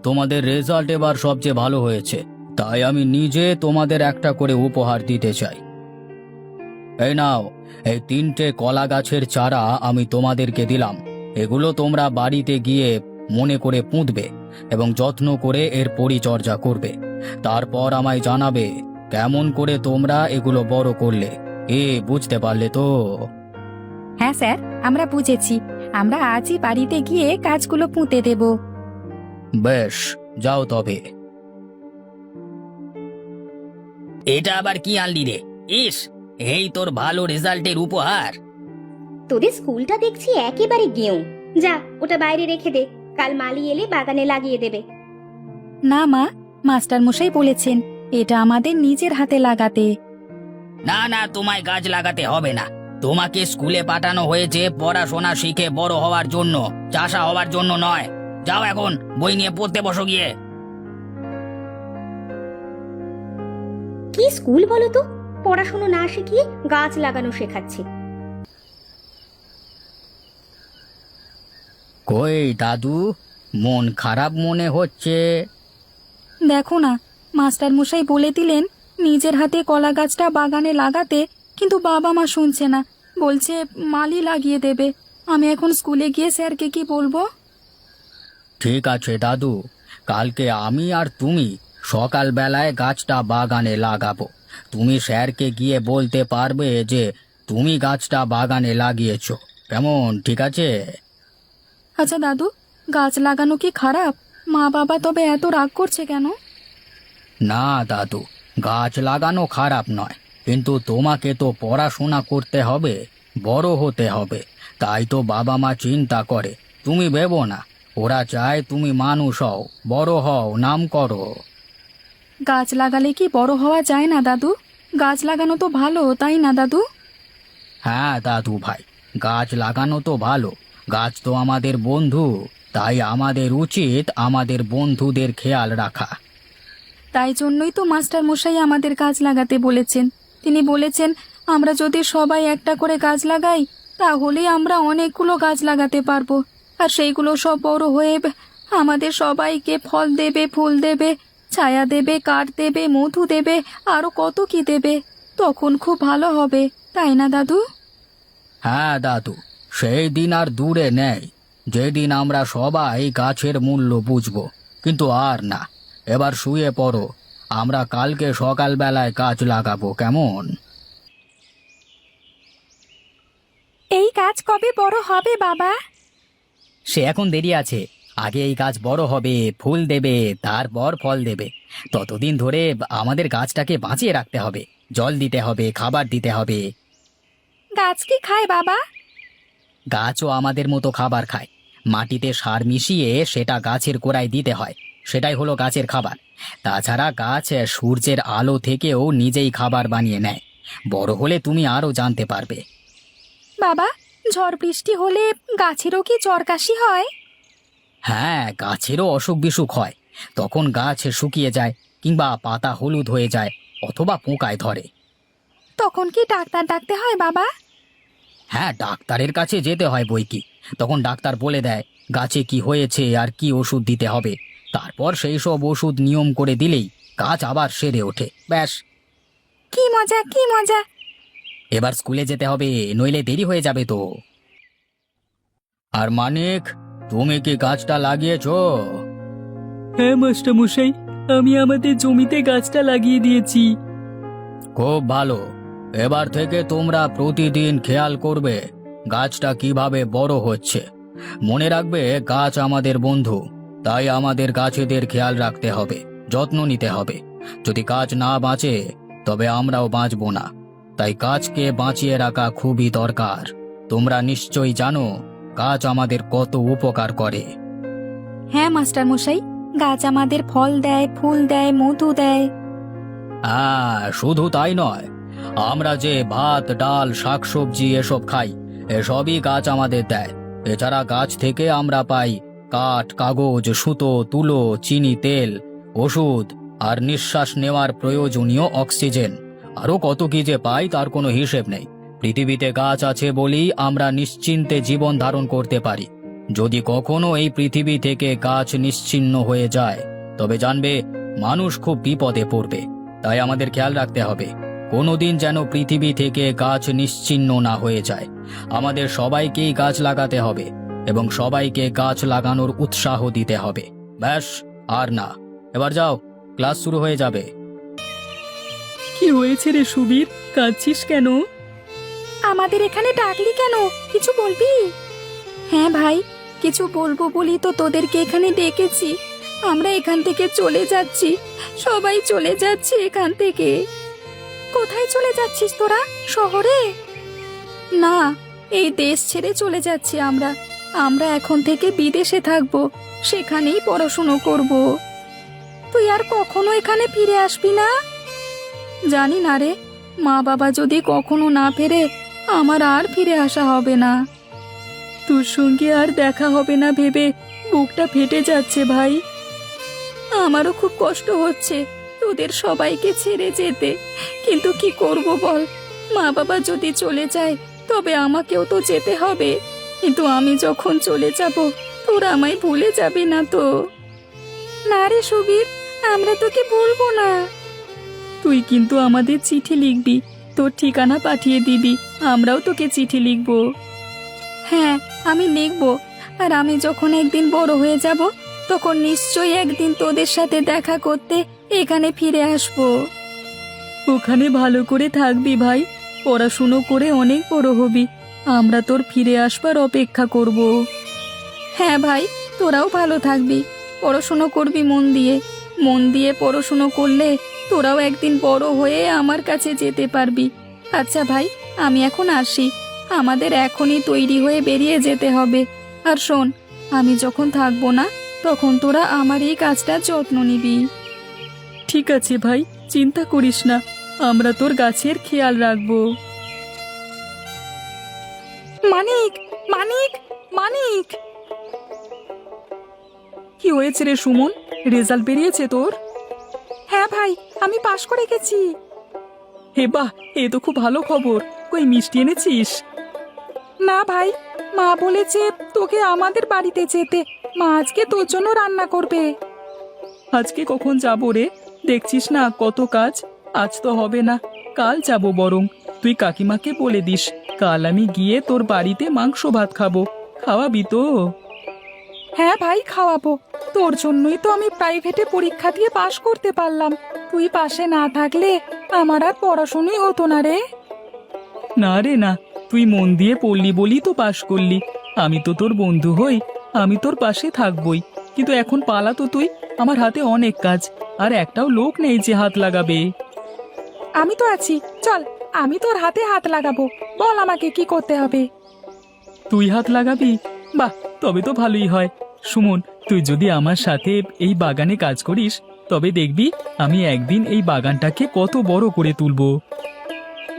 তোমাদের রেজাল্ট এবার সবচেয়ে ভালো হয়েছে, তাই আমি নিজে তোমাদের একটা করে উপহার দিতে চাই। এই নাও, এই 3টে কলা গাছের চারা আমি তোমাদেরকে দিলাম। এগুলো তোমরা বাড়িতে গিয়ে মনে করে পুঁতবে এবং যত্ন করে এর পরিচর্যা করবে। তারপর আমায় জানাবে কেমন করে তোমরা এগুলো বড় করলে। বুঝতে পারলে তো? হ্যাঁ স্যার, আমরা বুঝেছি। আমরা আজই বাড়িতে গিয়ে গাছগুলো পুঁতে দেব। বেশ, যাও তবে। এটা আবার কি আনলি রে? ইস, এই তোর ভালো রেজাল্টের উপহার। তোদের স্কুলটা দেখছি একেবারে গেঁয়ো। যা, ওটা বাইরে রেখে দে, কাল মালি এলে বাগানে লাগিয়ে দেবে। না মা, মাস্টার মশাই বলেছেন এটা আমাদের নিজের হাতে লাগাতে। না না, তোমায় গাছ লাগাতে হবে না। তোমাকে স্কুলে পাঠানো হয়েছে পড়াশোনা শিখে বড় হওয়ার জন্য, চাষা হওয়ার জন্য নয়। যাও এখন বই নিয়ে পড়তে বসো গিয়ে। কি স্কুল বলো তো, পড়াশোনা না শিখিয়ে গাছ লাগানো শেখাচ্ছে। কই দাদু, মন খারাপ মনে হচ্ছে। দেখো না, মাস্টার মশাই বলে দিলেন নিজের হাতে কলা গাছটা বাগানে লাগাতে, কিন্তু বাবা মা শুনছে না, বলছে মালি লাগিয়ে দেবে। আমি এখন স্কুলে গিয়ে স্যারকে কি বলবো? ঠিক আছে দাদু, কালকে আমি আর তুমি সকালবেলায় গাছটা বাগানে লাগাবো। তুমি স্যারকে গিয়ে বলতে পারবে যে তুমি গাছটা বাগানে লাগিয়েছো। কেমন, ঠিক আছে? আচ্ছা দাদু, গাছ লাগানো কি খারাপ? মা বাবা তবে এত রাগ করছে কেন? না দাদু, গাছ লাগানো খারাপ নয়, কিন্তু তোমাকে তো পড়াশোনা করতে হবে, বড় হতে হবে। তাই তো বাবা মা চিন্তা করে। তুমি ভেবো না, ওরা চায় তুমি মানুষ হও, বড় হও, নাম করো। গাছ লাগালে কি বড় হওয়া যায় না দাদু? গাছ লাগানো তো ভালো, তাই না দাদু? হ্যাঁ দাদু ভাই, গাছ লাগানো তো ভালো। গাছ তো আমাদের বন্ধু, তাই আমাদের উচিত আমাদের বন্ধুদের খেয়াল রাখা। তাই জন্যই তো মাস্টার মশাই আমাদের গাছ লাগাতে বলেছেন। তিনি বলেছেন আমরা যদি সবাই একটা করে গাছ লাগাই, তাহলেই আমরা অনেকগুলো গাছ লাগাতে পারবো। আর সেইগুলো সব বড় হয়ে আমাদের সবাইকে ফল দেবে, ফুল দেবে, ছায়া দেবে, কাঠ দেবে, মধু দেবে, আরো কত কি দেবে। তখন খুব ভালো হবে, তাই না দাদু? হ্যাঁ দাদু, সেই দিন আর দূরে নেই যেদিন আমরা সবাই গাছের মূল্য বুঝবো। কিন্তু আর না, এবার শুয়ে পড়ো, আমরা কালকে সকালবেলায় গাছ লাগাবো, কেমন? এই গাছ কবে বড় হবে বাবা? সে এখন দেরি আছে। আগে এই গাছ বড় হবে, ফুল দেবে, তারপর ফল দেবে। ততদিন ধরে আমাদের গাছটাকে বাঁচিয়ে রাখতে হবে, জল দিতে হবে, খাবার দিতে হবে। গাছ কি খায় বাবা? গাছও আমাদের মতো খাবার খায়। মাটিতে সার মিশিয়ে সেটা গাছের গোড়ায় দিতে হয়, সেটাই হলো গাছের খাবার। তাছাড়া গাছ সূর্যের আলো থেকেও নিজেই খাবার বানিয়ে নেয়। বড় হলে তুমি আরো জানতে পারবে। বাবা, ঝড় বৃষ্টি হলে গাছেরও কি জ্বর কাশি হয়? হ্যাঁ, গাছেরও অসুখ বিসুখ হয়। তখন গাছ শুকিয়ে যায়, কিংবা পাতা হলুদ হয়ে যায়, অথবা পোকায় ধরে। তখন কি ডাক্তার ডাকতে হয় বাবা? হ্যাঁ, ডাক্তারের কাছে যেতে হয় বই কি। তখন ডাক্তার বলে দেয় গাছে কি হয়েছে আর কি ওষুধ দিতে হবে। তারপর সেই সব ওষুধ নিয়ম করে দিলেই গাছ আবার সেরে ওঠে, ব্যাস। কি মজা, কি মজা! এবার স্কুলে যেতে হবে, নইলে দেরি হয়ে যাবে তো। আর মানিক, তুমি কি গাছটা লাগিয়েছো? হ্যাঁ মাস্টার মশাই, আমি আমাদের জমিতে গাছটা লাগিয়ে দিয়েছি। খুব ভালো। এবার থেকে তোমরা প্রতিদিন খেয়াল করবে গাছটা কিভাবে বড় হচ্ছে। মনে রাখবে গাছ আমাদের বন্ধু, তাই আমাদের গাছেদের খেয়াল রাখতে হবে, যত্ন নিতে হবে। যদি গাছ না বাঁচে তবে আমরাও বাঁচব না। তাই গাছকে বাঁচিয়ে রাখা খুবই দরকার। তোমরা নিশ্চয়ই জানো গাছ আমাদের কত উপকার করে। হ্যাঁ মাস্টার মশাই, গাছ আমাদের ফল দেয়, ফুল দেয়, মধু দেয়। হ্যাঁ, শুধু তাই নয়, আমরা যে ভাত, ডাল, শাকসবজি এসব খাই, এসবই গাছ আমাদের দেয়। এছাড়া গাছ থেকে আমরা পাই কাঠ, কাগজ, সুতো, তুলো, চিনি, তেল, ওষুধ, আর নিঃশ্বাস নেওয়ার প্রয়োজনীয় অক্সিজেন। আরো কত কি যে পাই তার কোনো হিসেব নেই। পৃথিবীতে গাছ আছে বলেই আমরা নিশ্চিন্তে জীবন ধারণ করতে পারি। যদি কখনো এই পৃথিবী থেকে গাছ নিশ্চিহ্ন হয়ে যায় তবে জানবে মানুষ খুব বিপদে পড়বে। তাই আমাদের খেয়াল রাখতে হবে কোনোদিন যেন পৃথিবী থেকে গাছ নিশ্চিহ্ন না হয়ে যায়। আমাদের সবাইকেই গাছ লাগাতে হবে এবং সবাইকে গাছ লাগানোর উৎসাহ দিতে হবে। ব্যাস, আর না। এবার যাও, ক্লাস শুরু হয়ে যাবে। কি হয়েছে রে সুবীর, কাঁদছিস কেন? আমাদের এখানে ডাকলি কেন? কিছু বলবি? হ্যাঁ ভাই, কিছু বলবো বলি তো তোদেরকে এখানে ডেকেছি। আমরা এখান থেকে চলে যাচ্ছি, সবাই চলে যাচ্ছে এখান থেকে। কোথায় চলে যাচ্ছিস তোরা? শহরে? না, এই দেশ ছেড়ে চলে যাচ্ছি আমরা। আমরা এখন থেকে বিদেশে থাকবো, সেখানেই পড়াশুনো করব। তুই আর কখনো এখানে ফিরে আসবি না? জানি না রে, মা বাবা যদি কখনো না ফেরে আমার আর ফিরে আসা হবে না। তোর সঙ্গে আর দেখা হবে না ভেবে বুকটা ফেটে যাচ্ছে ভাই। আমারও খুব কষ্ট হচ্ছে তোদের সবাইকে ছেড়ে যেতে, কিন্তু কি করব বল? মা বাবা যদি চলে যায় তবে আমাকেও তো যেতে হবে। কিন্তু আমি যখন চলে যাব তোরা আমায় ভুলে যাবি না তো? না রে সুবীর, আমরা তোকে ভুলবো না। তুই কিন্তু আমাদের চিঠি লিখবি, তোর ঠিকানা পাঠিয়ে দিবি, আমরাও তোকে চিঠি লিখব। হ্যাঁ, আমি লিখব। আর আমি যখন একদিন বড় হয়ে যাব তখন নিশ্চয়ই একদিন তোদের সাথে দেখা করতে এখানে ফিরে আসবো। ওখানে ভালো করে থাকবি ভাই, পড়াশুনো করে অনেক বড় হবি। আমরা তোর ফিরে আসবার অপেক্ষা করব। হ্যাঁ ভাই, তোরাও ভালো থাকবি, পড়াশুনো করবি মন দিয়ে। মন দিয়ে পড়াশুনো করলে তোরাও একদিন বড় হয়ে আমার কাছে যেতে পারবি। আচ্ছা ভাই, আমি এখন আসি। আমাদের এখনই তৈরি হয়ে বেরিয়ে যেতে হবে। আর শোন, আমি যখন থাকবো না তখন তোরা আমার এই কাজটার যত্ন নিবি। ঠিক আছে ভাই, চিন্তা করিস না, আমরা তোর গাছের খেয়াল রাখবো। মানিক, মানিক, মানিক! কি হয়েছে রে সুমন, রেজাল্ট বেরিয়েছে তোর? হ্যাঁ ভাই, আমি পাশ করে গেছি। হে বাহ, এ তো খুব ভালো খবর। কই মিষ্টি এনেছিস? না ভাই, মা বলেছে তোকে আমাদের বাড়িতে যেতে। মা আজকে তোর জন্য রান্না করবে। আজকে কখন যাব রে? দেখছিস না কত কাজ। আজ তো হবে না, কাল যাব বরং। তুই কাকিমাকে বলে দিস কাল আমি গিয়ে তোর বাড়িতে মাংস ভাত খাবো। খাওয়াবি তো? হ্যাঁ ভাই, খাওয়াবো। তোর জন্যই তো আমি প্রাইভেটে পরীক্ষা দিয়ে পাশ করতে পারলাম। তুই পাশে না থাকলে আমার আর পড়াশোনাই হতো না রে। না রে না, তুই মন দিয়ে পড়লি বলি তো পাশ করলি। আমি তো তোর বন্ধু হই, আমি তোর পাশে থাকবই। কিন্তু এখন পালা তো তুই, আমার হাতে অনেক কাজ, আর একটাও লোক নেই যে হাত লাগাবে। আমি তো আছি, চল আমি তোর হাতে হাত লাগাবো। বল আমাকে কি করতে হবে। তুই হাত লাগাবি? বাহ, তবে তো ভালোই হয়। সুমন, তুই যদি আমার সাথে এই বাগানে কাজ করিস তবে দেখবি আমি একদিন এই বাগানটাকে কত বড় করে তুলবো।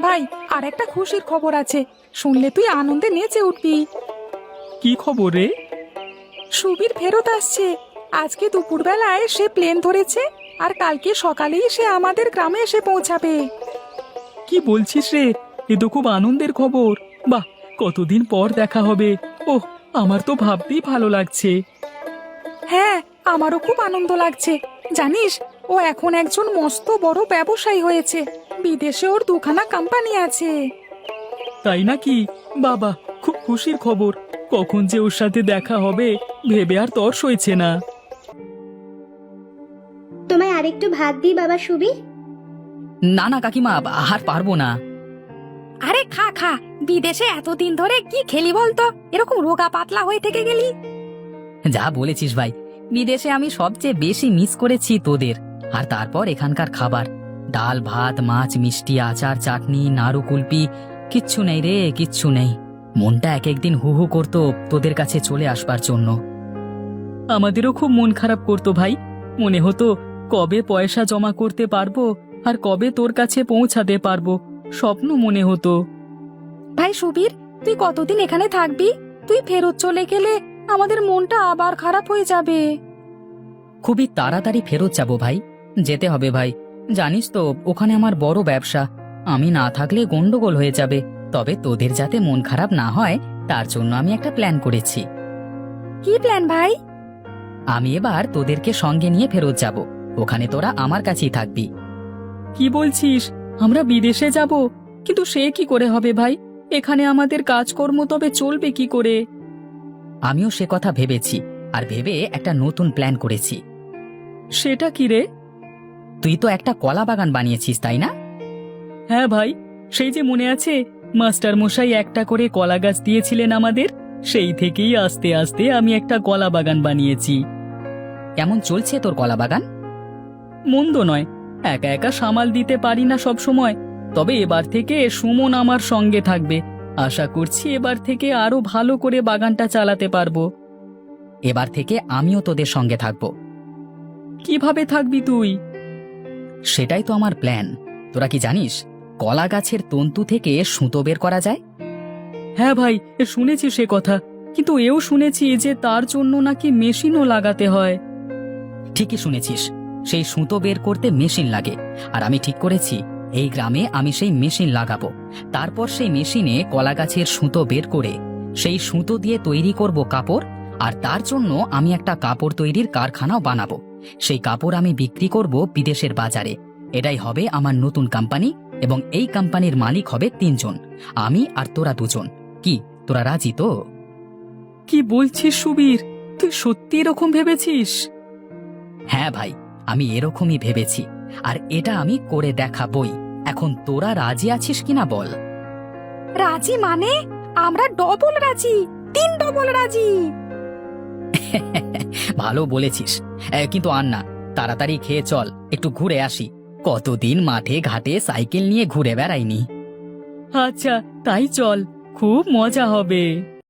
ভাই, আর একটা খুশির খবর আছে, শুনলে তুই আনন্দে নেচে উঠবি। কি খবর রে? সুবীর ফেরত আসছে। আজকে দুপুরবেলায় সে প্লেন ধরেছে, আর কালকে সকালেই সে আমাদের গ্রামে এসে পৌঁছাবে। কি বলছিস রে? এ তো খুব আনন্দের খবর। বাহ, কতদিন পর দেখা হবে। ওহ, আমার তো ভাবতেই ভালো লাগছে। হ্যাঁ, আমারও খুব আনন্দ লাগছে। জানিস, ও এখন একজন মস্ত বড় ব্যবসায়ী হয়েছে। বিদেশে ওর দুখানা কোম্পানি আছে। তাই নাকি? বাবা, খুব খুশির খবর। কখন যে ওর সাথে দেখা হবে ভেবে আর তর সইছে না। তোমায় আরেকটু ভাত দিই বাবা সুবীর? না না কাকিমা, আর পারবো না। আরে খা খা, বিদেশে এতদিন ধরে কি খেলি বলতো? এরকম রোগা পাতলা হয়ে থেকে গেলি। যা বলেছিস ভাই, বিদেশে আমি সবচেয়ে বেশি মিস করেছি তোদের। আর তারপর এখানকার খাবার, ডাল ভাত মাছ মিষ্টি আচার চাটনি নাড়ু কুলপি, কিচ্ছু নেই রে, কিচ্ছু নেই। মনটা এক একদিন হু হু করতো তোদের কাছে চলে আসবার জন্য। আমাদেরও খুব মন খারাপ করতো ভাই। মনে হতো কবে পয়সা জমা করতে পারবো আর কবে তোর কাছে পৌঁছাতে পারবো, স্বপ্ন মনে হতো। ভাই সুবীর, তুই কতদিন এখানে থাকবি? তুই ফেরত চলে গেলে আমাদের মনটা আবার খারাপ হয়ে যাবে। খুবই তাড়াতাড়ি ফেরত যাব ভাই, যেতে হবে ভাই। জানিস তো ওখানে আমার বড় ব্যবসা, আমি না থাকলে গন্ডগোল হয়ে যাবে। তবে তোদের যাতে মন খারাপ না হয় তার জন্য আমি একটা প্ল্যান করেছি। কি প্ল্যান ভাই? আমি এবার তোদেরকে সঙ্গে নিয়ে ফেরত যাব, ওখানে তোরা আমার কাছেই থাকবি। কি বলছিস? আমরা বিদেশে যাব? কিন্তু সে কি করে হবে ভাই? এখানে আমাদের কাজকর্ম তবে চলবে কি করে? আমিও সে কথা ভেবেছি, আর ভেবে একটা নতুন প্ল্যান করেছি। সেটা কি রে? তুই তো একটা কলা বাগান বানিয়েছিস, তাই না? হ্যাঁ ভাই, সেই যে মনে আছে, মাস্টার মশাই একটা করে কলা গাছ দিয়েছিলেন আমাদের, সেই থেকেই আস্তে আস্তে আমি একটা কলা বাগান বানিয়েছি। কেমন চলছে তোর কলা বাগান? মন্দ নয়, একা একা সামাল দিতে পারি না সব সময়, তবে এবার থেকে সুমন আমার সঙ্গে থাকবে। আশা করছি এবার থেকে আরো ভালো করে বাগানটা চালাতে পারবো। এবার থেকে আমিও তোদের সঙ্গে থাকব। কিভাবে থাকবি তুই? সেটাই তো আমার প্ল্যান। তোরা কি জানিস কলা গাছের তন্তু থেকে সুতো বের করা যায়? হ্যাঁ ভাই, শুনেছি সে কথা, কিন্তু এও শুনেছি যে তার জন্য নাকি মেশিনও লাগাতে হয়। ঠিকই শুনেছিস, সেই সুতো বের করতে মেশিন লাগে। আর আমি ঠিক করেছি, এই গ্রামে আমি সেই মেশিন লাগাবো। তারপর সেই মেশিনে কলা গাছের সুতো বের করে সেই সুতো দিয়ে তৈরি করব কাপড়। আর তার জন্য আমি একটা কাপড় তৈরির কারখানাও বানাবো। সেই কাপড় আমি বিক্রি করব বিদেশের বাজারে। এটাই হবে আমার নতুন কোম্পানি, এবং এই কোম্পানির মালিক হবে 3 জন, আমি আর তোরা 2 জন। কি তোরা রাজি তো? কি বলছিস সুবীর, তুই সত্যি এরকম ভেবেছিস? হ্যাঁ ভাই, আমি এরকমই ভেবেছি, আর এটা আমি করে দেখাবই। এখন তোরা রাজি আছিস কিনা বল? রাজি মানে? আমরা ডবল রাজি, 3 ডবল রাজি। ভালো বলেছিস। কিন্তু আর না, তাড়াতাড়ি খেয়ে চল, একটু ঘুরে আসি। কতদিন মাঠে ঘাটে সাইকেল নিয়ে ঘুরে বেড়াইনি। আচ্ছা, তাই চল, খুব মজা হবে।